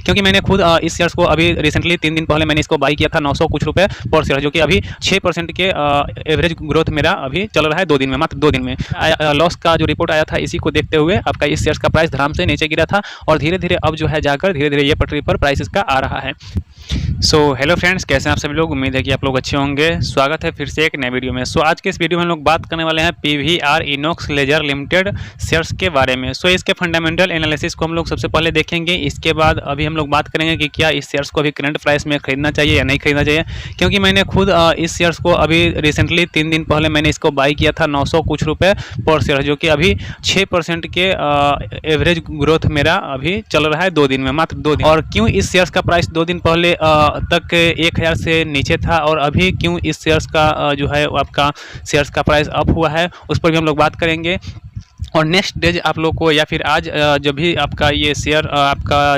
क्योंकि मैंने खुद इस शेयर्स को अभी रिसेंटली 3 दिन पहले मैंने इसको बाई किया था 900 कुछ रुपए पर शेयर, जो कि अभी 6% के एवरेज ग्रोथ मेरा अभी चल रहा है 2 दिन में, मात्र 2 दिन में। लॉस का जो रिपोर्ट आया था इसी को देखते हुए आपका इस शेयर्स का प्राइस धड़ाम से नीचे गिरा था और धीरे धीरे अब जो है जाकर धीरे धीरे ये पटरी पर प्राइस इसका आ रहा है। सो हेलो फ्रेंड्स, कैसे हैं आप सभी लोग। उम्मीद है कि आप लोग अच्छे होंगे। स्वागत है फिर से एक नए वीडियो में। आज के इस वीडियो में हम लोग बात करने वाले हैं PVR INOX leisure limited shares के बारे में। इसके फंडामेंटल एनालिसिस को हम लोग सबसे पहले देखेंगे। इसके बाद अभी हम लोग बात करेंगे कि क्या इस शेयर्स को अभी करंट प्राइस में खरीदना चाहिए या नहीं खरीदना चाहिए, क्योंकि मैंने खुद इस शेयर्स को अभी रिसेंटली 3 दिन पहले मैंने इसको बाई किया था 900 कुछ रुपए पर शेयर, जो कि अभी 6% के एवरेज ग्रोथ मेरा अभी चल रहा है 2 दिन में, मात्र 2 दिन। और क्यों इस शेयर्स का प्राइस 2 दिन पहले तक 1000 से नीचे था और अभी क्यों इस शेयर्स का जो है आपका शेयर्स का प्राइस अप हुआ है, उस पर भी हम लोग बात करेंगे। और नेक्स्ट डेज आप लोग को या फिर आज जब भी आपका ये शेयर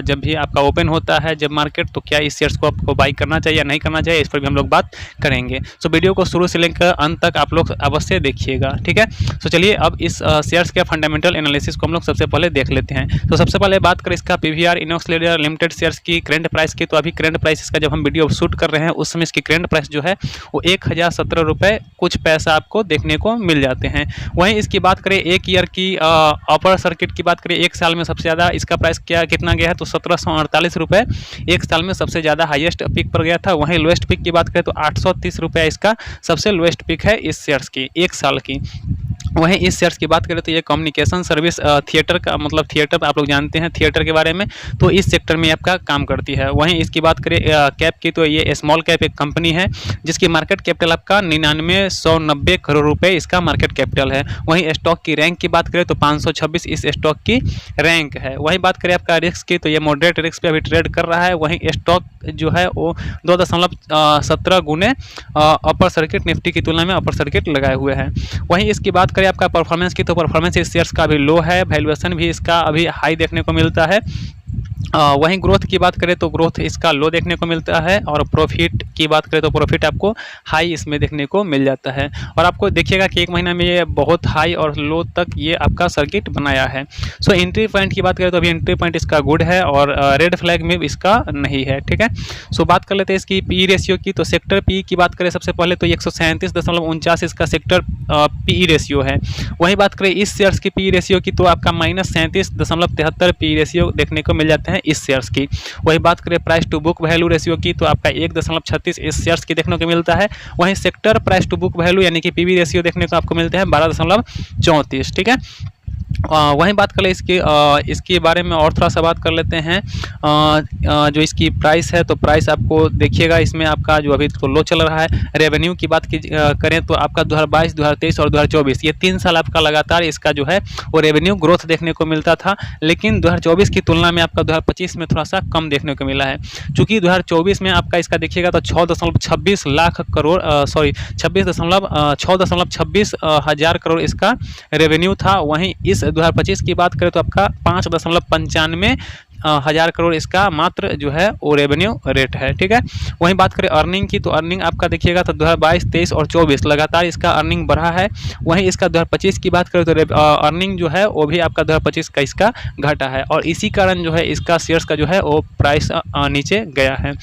जब भी आपका ओपन होता है जब मार्केट, तो क्या इस शेयर्स को आपको बाई करना चाहिए या नहीं करना चाहिए, इस पर भी हम लोग बात करेंगे। वीडियो को शुरू से लेकर अंत तक आप लोग अवश्य देखिएगा, ठीक है। चलिए अब इस शेयर्स के फंडामेंटल एनालिसिस को हम लोग सबसे पहले देख लेते हैं। सबसे पहले बात करें इसका PVR INOX leisure limited shares की करंट प्राइस की। तो अभी करंट प्राइस इसका जब हम वीडियो शूट कर रहे हैं उस समय इसकी करंट प्राइस जो है वो 1017 रुपये कुछ पैसा आपको देखने को मिल जाते हैं। वहीं इसकी बात करें एक ईयर की अपर सर्किट की बात करें, एक साल में सबसे ज़्यादा इसका प्राइस कितना गया है तो 1748 रुपये एक साल में सबसे ज़्यादा हाईएस्ट पिक पर गया था। वहीं लोएस्ट पिक की बात करें तो 830 रुपये इसका सबसे लोएस्ट पिक है इस शेयर्स की एक साल की। वहीं इस शेयर्स की बात करें तो ये कम्युनिकेशन सर्विस थिएटर का मतलब थिएटर आप लोग जानते हैं थिएटर के बारे में, तो इस सेक्टर में आपका काम करती है। वहीं इसकी बात करें कैप की तो ये स्मॉल कैप एक कंपनी है जिसकी मार्केट कैपिटल आपका 9990 करोड़ रुपए इसका मार्केट कैपिटल है। वहीं स्टॉक की रैंक की बात करें तो 526 इस स्टॉक की रैंक है। वहीं बात करें आपका रिस्क की तो ये मॉडरेट रिस्क पे अभी ट्रेड कर रहा है। वहीं स्टॉक जो है वो 2.17 गुने अपर सर्किट निफ्टी की तुलना में अपर सर्किट लगाए हुए हैं। वहीं इसकी बात करें आपका परफॉर्मेंस की तो परफॉर्मेंस इस शेयर्स का अभी लो है, वैल्यूएशन भी इसका अभी हाई देखने को मिलता है। वहीं ग्रोथ की बात करें तो ग्रोथ इसका लो देखने को मिलता है और प्रॉफिट की बात करें तो प्रॉफिट आपको हाई इसमें देखने को मिल जाता है। और आपको देखिएगा कि एक महीना में ये बहुत हाई और लो तक ये आपका सर्किट बनाया है। एंट्री पॉइंट की बात करें तो अभी एंट्री पॉइंट इसका गुड है और रेड फ्लैग में इसका नहीं है, ठीक है। बात कर लेते हैं इसकी पी रेशियो की। तो सेक्टर पी की बात करें सबसे पहले तो 137.49 इसका सेक्टर पी रेशियो है। वहीं बात करें इस शेयर्स की पी रेशियो की तो आपका -37.73 पी रेशियो देखने को मिल जाते हैं इस शेयर्स की। वही बात करें price to book value ratio की तो आपका 1.36 इस शेयर्स की देखने को मिलता है। वहीं sector price to book value यानी कि पीवी रेशियो देखने को आपको मिलते हैं 12.34, ठीक है। वहीं बात कर ले इसके बारे में और थोड़ा सा बात कर लेते हैं। जो इसकी प्राइस है तो प्राइस आपको देखिएगा इसमें आपका जो अभी तो लो चल रहा है। रेवेन्यू की बात करें तो आपका 2022, 2023 और 2024 ये 3 साल आपका लगातार इसका जो है वो रेवेन्यू ग्रोथ देखने को मिलता था, लेकिन 2024 की तुलना में आपका 2025 में थोड़ा सा कम देखने को मिला है। चूँकि 2024 में आपका इसका देखिएगा तो 6.26 लाख करोड़ 6.26 हज़ार करोड़ इसका रेवेन्यू था। वहीं इस 2025 की बात करें तो आपका 5.95 हज़ार करोड़ इसका मात्र जो है वो रेवेन्यू रेट है, ठीक है। वहीं बात करें अर्निंग की तो अर्निंग आपका देखिएगा तो 2022, 23 और 24 लगातार इसका अर्निंग बढ़ा है। वहीं इसका 2025 की बात करें तो अर्निंग जो है वो भी आपका 2025 का इसका घटा है और इसी कारण जो है इसका शेयर्स का जो है वो प्राइस नीचे गया है।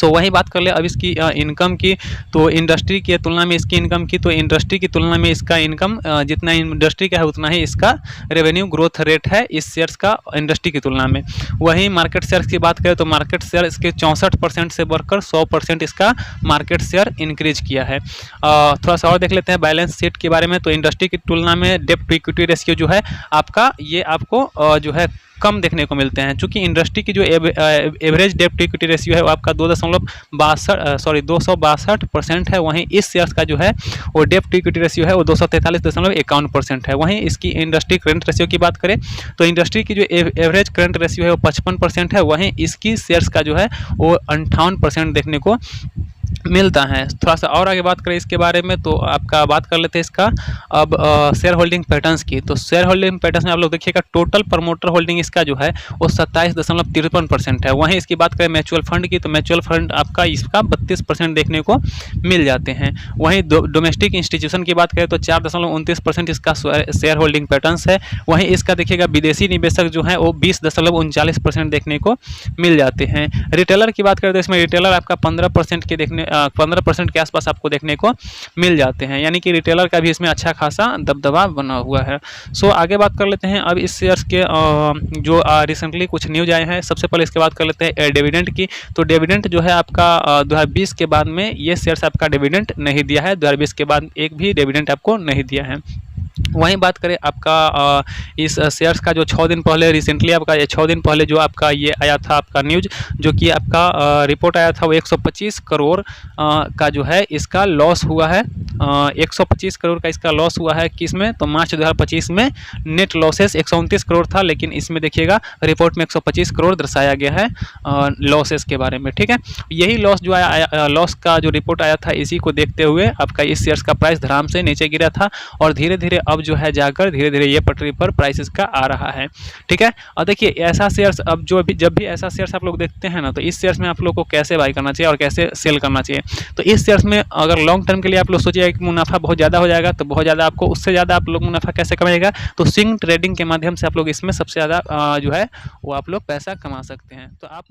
वहीं बात कर ले अब इसकी इनकम की। तो इंडस्ट्री की तुलना में इसकी इनकम की तो इंडस्ट्री की तुलना में इसका इनकम जितना इंडस्ट्री का है उतना ही इसका रेवेन्यू ग्रोथ रेट है इस शेयर्स का इंडस्ट्री की तुलना में। वहीं मार्केट शेयर्स की बात करें तो मार्केट शेयर इसके 64% से बढ़कर 100% इसका मार्केट शेयर इंक्रीज किया है। थोड़ा सा और देख लेते हैं बैलेंस शीट के बारे में। तो इंडस्ट्री की तुलना में डेब्ट टू इक्विटी रेशियो जो है आपका ये आपको जो है कम देखने को मिलते हैं। चूँकि इंडस्ट्री की जो एवरेज डेब्ट टू इक्विटी रेशियो है वो आपका 262% है। वहीं इस शेयर्स का जो है वो डेब्ट टू इक्विटी रेशियो है वो 243.51% है। वहीं इसकी इंडस्ट्री करंट रेशियो की बात करें तो इंडस्ट्री की जो एवरेज करंट रेशियो है वो 55% है। वहीं इसकी शेयर्स का जो है वो 58% देखने को मिलता है। थोड़ा सा और आगे बात करें इसके बारे में, तो आपका बात कर लेते हैं इसका अब शेयर होल्डिंग पैटर्न्स की। तो शेयर होल्डिंग पैटर्न्स में आप लोग देखिएगा टोटल प्रमोटर होल्डिंग इसका जो है वो 27.53% है। वहीं इसकी बात करें म्यूचुअल फंड की, तो म्यूचुअल फंड आपका इसका 32% देखने को मिल जाते हैं। वहीं डोमेस्टिक इंस्टीट्यूशन की बात करें तो 4.29% इसका शेयर होल्डिंग पैटर्न्स है। वहीं इसका देखिएगा विदेशी निवेशक जो है वो 20.39% देखने को मिल जाते हैं। रिटेलर की बात करें तो इसमें रिटेलर आपका 15% के आसपास आपको देखने को मिल जाते हैं, यानी कि रिटेलर का भी इसमें अच्छा खासा दबदबा बना हुआ है। सो आगे बात कर लेते हैं अब इस शेयर्स के जो रिसेंटली कुछ न्यूज आए हैं। सबसे पहले इसके बात कर लेते हैं डिविडेंड की। तो डिविडेंड जो है आपका 2020 के बाद में ये शेयर्स आपका डिविडेंड नहीं दिया है, 2020 के बाद एक भी डिविडेंड आपको नहीं दिया है। वहीं बात करें आपका इस शेयर्स का जो 6 दिन पहले रिसेंटली आपका ये 6 दिन पहले जो आपका ये आया था आपका न्यूज, जो कि आपका रिपोर्ट आया था वो 125 करोड़ का जो है इसका लॉस हुआ है। 125 करोड़ का इसका लॉस हुआ है किस में, तो मार्च 2025 में नेट लॉसेस 129 करोड़ था, लेकिन इसमें देखिएगा रिपोर्ट में 125 करोड़ दर्शाया गया है लॉसेस के बारे में। ठीक है, यही लॉस जो आया लॉस का जो रिपोर्ट आया था इसी को देखते हुए आपका इस शेयर्स का प्राइस धड़ाम से नीचे गिरा था और धीरे धीरे अब जो है जाकर धीरे धीरे ये पटरी पर प्राइसेस का आ रहा है। ठीक है, और देखिए ऐसा शेयर्स अब जब भी ऐसा शेयर्स आप लोग देखते हैं ना, तो इस शेयर्स में आप लोग को कैसे बाई करना चाहिए और कैसे सेल करना चाहिए। तो इस शेयर्स में अगर लॉन्ग टर्म के लिए आप लोग सोचिए कि मुनाफा बहुत ज़्यादा हो जाएगा, तो बहुत ज़्यादा आपको उससे ज़्यादा आप लोग मुनाफा कैसे कमाएगा, तो स्विंग ट्रेडिंग के माध्यम से आप लोग इसमें सबसे ज़्यादा जो है वो आप लोग पैसा कमा सकते हैं। तो आप